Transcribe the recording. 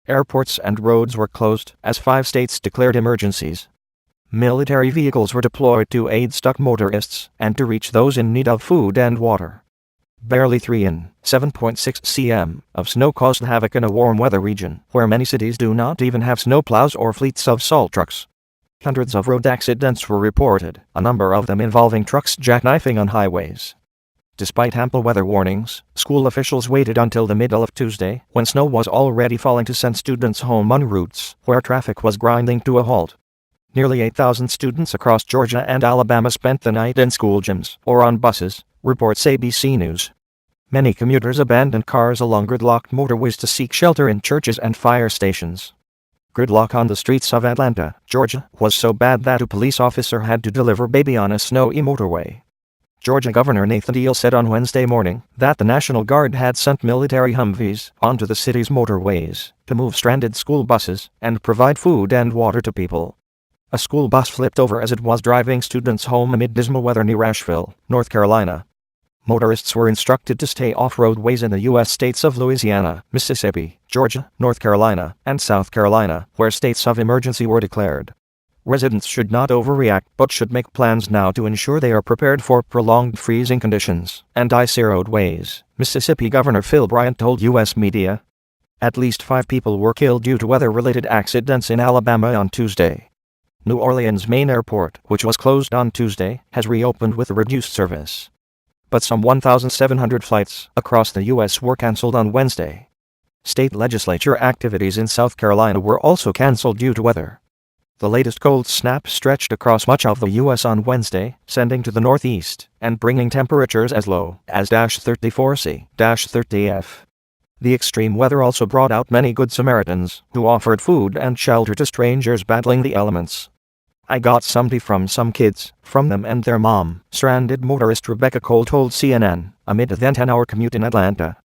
Airports and roads were closed as 5 states declared emergencies. Military vehicles were deployed to aid stuck motorists and to reach those in need of food and water. Barely 3 in 7.6 cm of snow caused havoc in a warm weather region where many cities do not even have snowplows or fleets of salt trucks. Hundreds of road accidents were reported, a number of them involving trucks jackknifing on highways. Despite ample weather warnings, school officials waited until the middle of Tuesday, when snow was already falling, to send students home on routes where traffic was grinding to a halt. Nearly 8,000 students across Georgia and Alabama spent the night in school gyms or on buses, reports ABC News. Many commuters abandoned cars along gridlocked motorways to seek shelter in churches and fire stations. Gridlock on the streets of Atlanta, Georgia, was so bad that a police officer had to deliver baby on a snowy motorway. Georgia Governor Nathan Deal said on Wednesday morning that the National Guard had sent military Humvees onto the city's motorways to move stranded school buses and provide food and water to people. A school bus flipped over as it was driving students home amid dismal weather near Asheville, North Carolina. Motorists were instructed to stay off roadways in the U.S. states of Louisiana, Mississippi, Georgia, North Carolina, and South Carolina, where states of emergency were declared. Residents should not overreact but should make plans now to ensure they are prepared for prolonged freezing conditions and icy roadways, Mississippi Governor Phil Bryant told U.S. media. At least 5 people were killed due to weather-related accidents in Alabama on Tuesday. New Orleans' main airport, which was closed on Tuesday, has reopened with a reduced service. But some 1,700 flights across the U.S. were canceled on Wednesday. State legislature activities in South Carolina were also canceled due to weather. The latest cold snap stretched across much of the U.S. on Wednesday, sending to the northeast and bringing temperatures as low as -34°C, -30°F. The extreme weather also brought out many Good Samaritans who offered food and shelter to strangers battling the elements. "I got some tea from some kids, from them and their mom," stranded motorist Rebecca Cole told CNN, amid a then 10-hour commute in Atlanta.